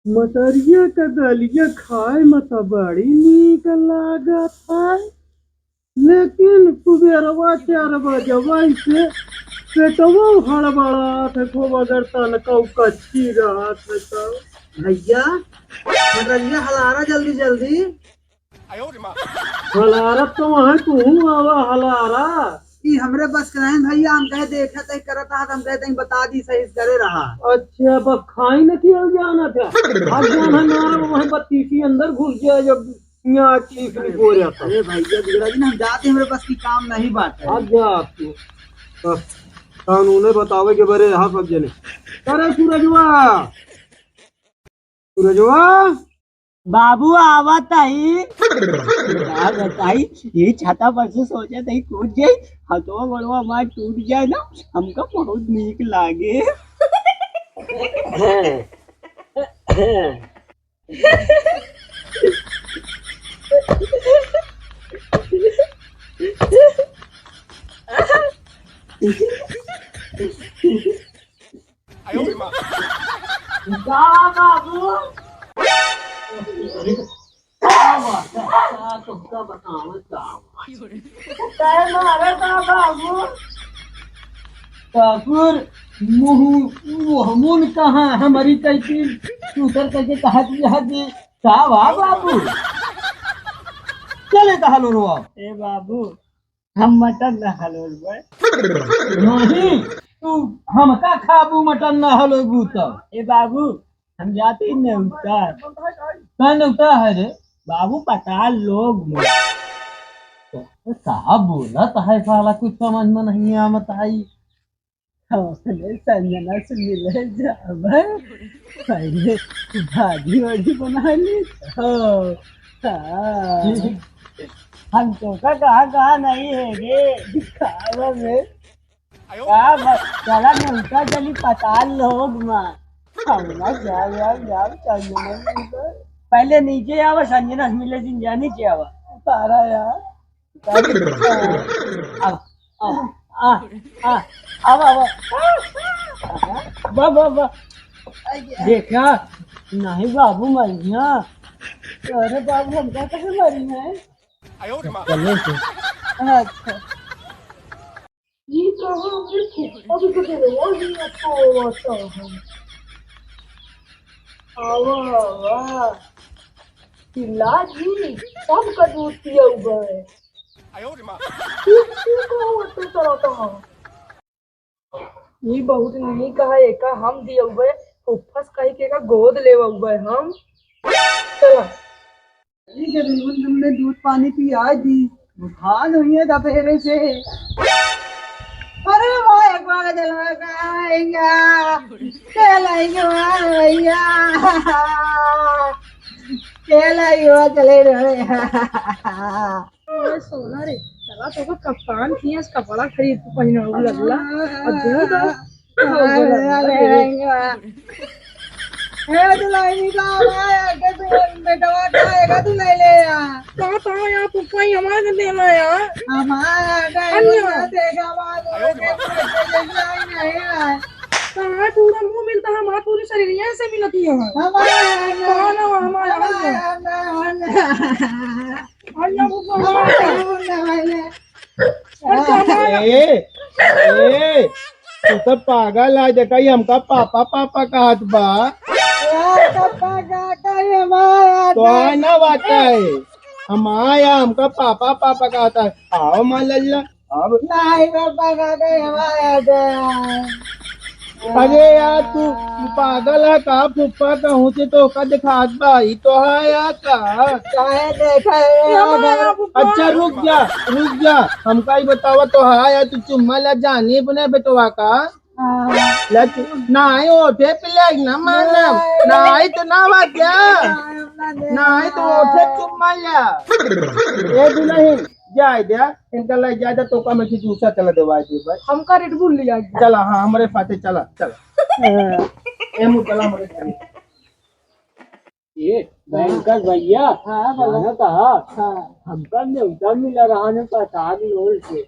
मटरिया का दलिया खाए में तो बड़ी नीक लागत है, लेकिन कुबेरवा 4 बजे से पेटवा हड़बड़ात है, खूब अगर तनका कच्ची रहत है तो। भैया मटरिया हलारा जल्दी जल्दी। हलारत तो वहाँ तू आवा हलारा। ई हमरे बस कराए भैया, हम कहे देखा तय करता हम कहते बता दी सही करे रहा। अच्छा बस खाई न किया जाना था, अब जाना नार वहाँ बत्तीसी अंदर घुस जाए जब यहाँ चीख नहीं बोल रहा था। अरे भैया बिगड़ा जी ना, हम जाते हमरे बस की काम नहीं बात है। अब जा आपको कानून बतावे के बरे यहाँ सब जने। अरे सूरजवा, सूरजवा बाबू आवत आई क्या बताई। ये छाता पर से सोचे थे कूद जाए, हथवा बड़वा हमार टूट जाए ना, हमको बहुत नीक लागे। बाबू तुमका बतावत मारे बाबू ठाकुर मुहमुन कहाँ हमारी कैसी दूसर कैसे कहा कि का वाह बाबू चले कहा लो रो ए बाबू हम मटन न हलोल नहीं तू हमका खाबू मटन न हलोबू तब। ए बाबू हम जाते ही नेवता कौन उता है रे? बाबू पताल लोग में। साहब बोला तो है साला कुछ समझ में नहीं आमत आई। हमने संजना से मिले जावे, पहले भाजी वाजी बना ली। हाँ, हम तो का कहाँ नहीं है रे दिखावा में। चला नेवता चली पताल लोग में। हमना जाओ संजना से मिले। पहले नीचे आवा, संजना से मिले दिन जा नीचे आवा तारा यार। अब आ आ अब बाबा देखा नहीं बाबू मरिया। अरे बाबू हम क्या कैसे मरी है। चले से अच्छा ये कहाँ है? अभी तो तेरे और भी अच्छा होता है। आवा आवा चिल्ला जी सबका दूध पिया हुआ है। तू चलाता है ये बहुत नहीं कहा एका हम दिए हुए उफस कही के का गोद ले हुए हम। चला ठीक है बिल्कुल, तुमने दूध पानी पिया दी, बुखार हुई है दोपहर से। अरे वो एक बार जलवाएगा चलेंगे भैया, चलेंगे चले रहे। ओए सोना रे चला तो कप्तान थी इस कपड़ा खरीद के पहना हुआ लगला और दूध दुलाई का बेटवा खाएगा तू ले ले कहाँ कहाँ यहाँ पुप्पा ही हमारे देना यार। हमारा देगा कहाँ पूरा मुंह मिलता है हमारा पूरी शरीर यहाँ से मिलती है। कहाँ ना हमारा ए तू तो पागल है, देखा ही हमका पापा पापा कहत बा तो है ना बात है। हम आया हमका पापा पापा कहता है, आओ मान लल्ला अब। नहीं पापा का अरे यार तू पागल है का, फुप्पा कहूँ से तो का दिखात भाई तो है यार का। चाहे देखा अच्छा रुक जा हमका ही बतावा तो है यार, तू चुम्मा ला जाने बने बेटवा का नाई ओठे पिले ना मानम नाई तो ना बात क्या नाई तो ओठे चुम्मा ला ये भी नहीं जाए दिया इनका ले जाए तो का में दूसरा चला देवा दे भाई। हमका रेड बुल लिया चला हाँ हमारे साथे चला ए मु चला हमारे साथे। ये बैंकर भैया जाना कहा हमका न्योता मिला रहा ने पता लोल से।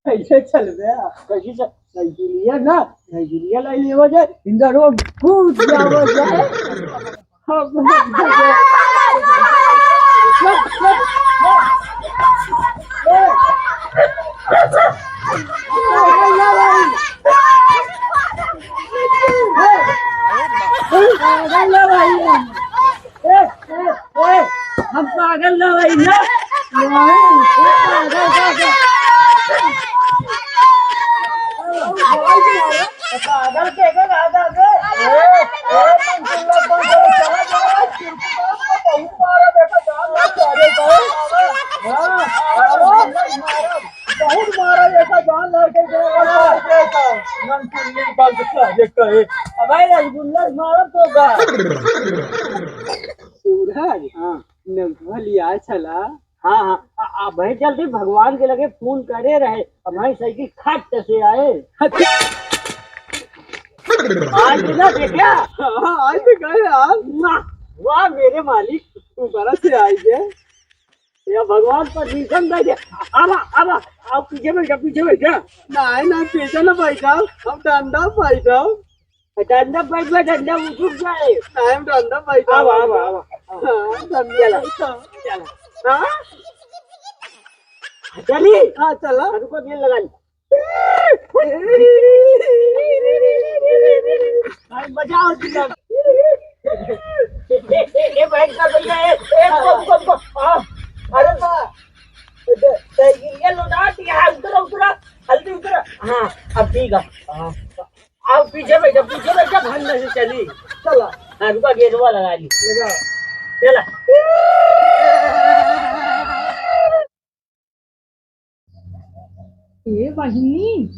कैसे चल गया कैसे साइकिलिया ना साइकिलिया लाई लेवा जाए इंदा रोड कूद जावा जाए हम पागल ना भाई ना पागल के राजा बहुत मारा ऐसा जान लड़के भाई रसगुल्ला मारा तो सूरज हाँ नगवा लिया चला हाँ हाँ अब भाई जल्दी भगवान के लगे फोन करे रहे अब भाई साइकिल खट से आए आज ना देखा हाँ आज भी गए यार वाह मेरे मालिक ऊपर से आई है या भगवान परमिशन दे दे अब आप पीछे बैठा ना पीछे ना बैठा हम डंडा बैठा डंडा डंडा उठ जाए टाइम डंडा बैठा अब चला हाँ चली हाँ चला रुको दिल लगा ली बजाओ ये बैठ कर भैया अरे साइकिल लौटा दिया उतरा हल्दी उतरा हाँ अब ठीक है आप पीछे बैठा भंड से चली चला हाँ रुका गेटवा लगा ली चला ए बहिनी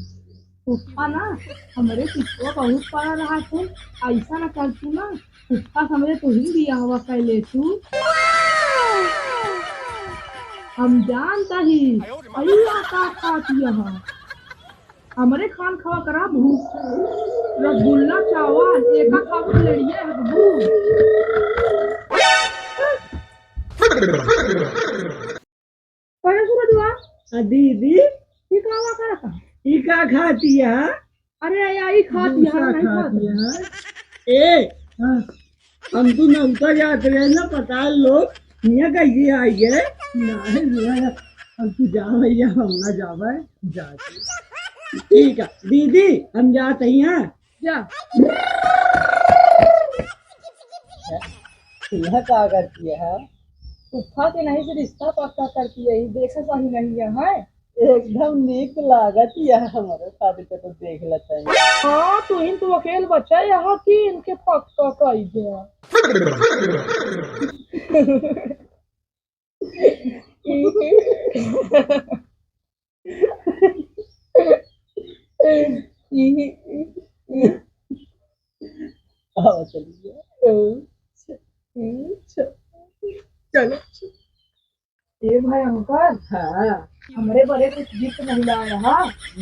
पुष्पा ना हमारे पुष्पा बहुत पड़ा रहा थे ऐसा ना कर तू ना पुष्पा समझे तू ही दिया हुआ पहले तू हम जानता ही अय्या का खाती यहाँ हमारे खान खावा करा भूख रसगुल्ला चावल एका खावा लड़िए पर सूरज दीदी ये खावा करा था ई का खाती है अरे आई खाती है नहीं खाती ए हम तो नौका जाते रहे ना पता लोग यहाँ कैसे आई है नहीं हम तू जा भैया हम ना जावे जाते ठीक है दीदी हम जाते हैं जा यह क्या करती है पुष्पा के नहीं से रिश्ता पक्का करती है देखा सही नहीं है एकदम नीक लागत है हमारे शादी पे तो देख लेते हैं हाँ तू अकेले बच्चा यहाँ की इनके पक्का कही गया चलिए चलो ये भाई अंकल हाँ हमारे बड़े कुछ गिफ्ट नहीं लाए रहा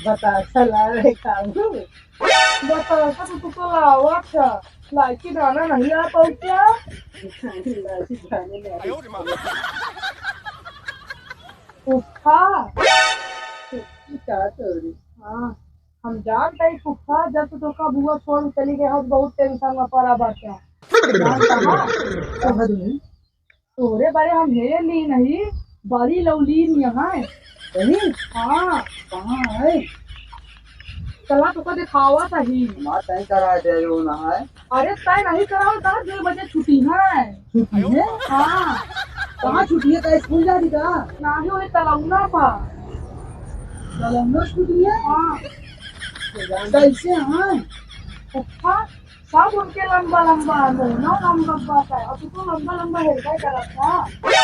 बता चला रहे काम बता तो लावा था लाइकी दाना नहीं ला पाऊ क्या पुष्पा क्या चोरी हाँ हम जानते हैं पुष्पा जब तो का बुआ छोड़ चली गई हम बहुत टेंशन में पड़ा बाटा तोरे बारे हम हेरे ली नहीं बड़ी लौलीन यहाँ नहीं हाँ कहाँ है चला तो दिखावा सही माँ तय करा दे रो ना है अरे तय नहीं कराओ 10 बजे छुट्टी है छुट्टी है हाँ कहाँ छुट्टी है स्कूल जा रही का ना ही वही तलौना पा कलंदर छुट्टी है हाँ कैसे हाँ पुष्पा सब उनके लंबा लंबा दोनों लंबा है और तू लंबा लंबा हेलता करता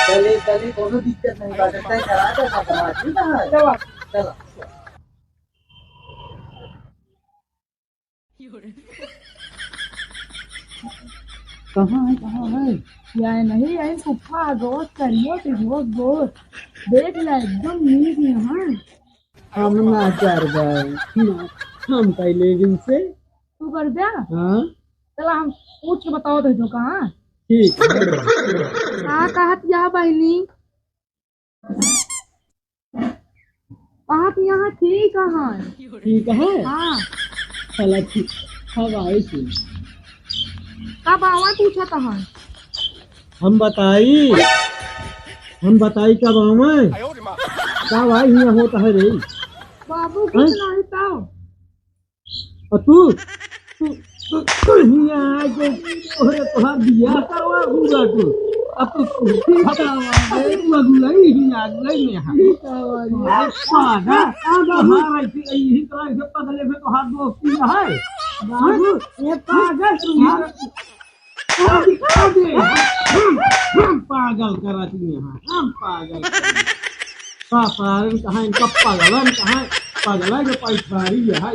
चले कोनो दिक्कत नहीं बात तय करा दे ठीक है चलो चलो कहाँ है यह नहीं यही पुष्पा दोस्त करियो कि दोस्त देख ले एकदम नीक यहाँ हम ना कर गए हम पहले दिन से तू कर दिया हाँ चला हम पूछ के बताओ तो कहाँ ठीक है कहाँ कहत या बहनी आप यहाँ थी कहाँ? ठीक है हाँ, चला ठीक अब आई थी कब आवा पूछा कहाँ? हम बताई कब आवे कब आई हिया होता है रे बाबू कुछ नहीं था। और तू हिया आ के तोहरे तोहार बियाह करवा दूंगा तू अब तू मगुलाई हिया गई में हां पागा तोहार यही तरह से पगले में तोहार दोस्ती है बाबू ये पागल हम पागल कराती हैं हम पागल पागल कहाँ इनका पागलन कहाँ पागल है जो पैसारी है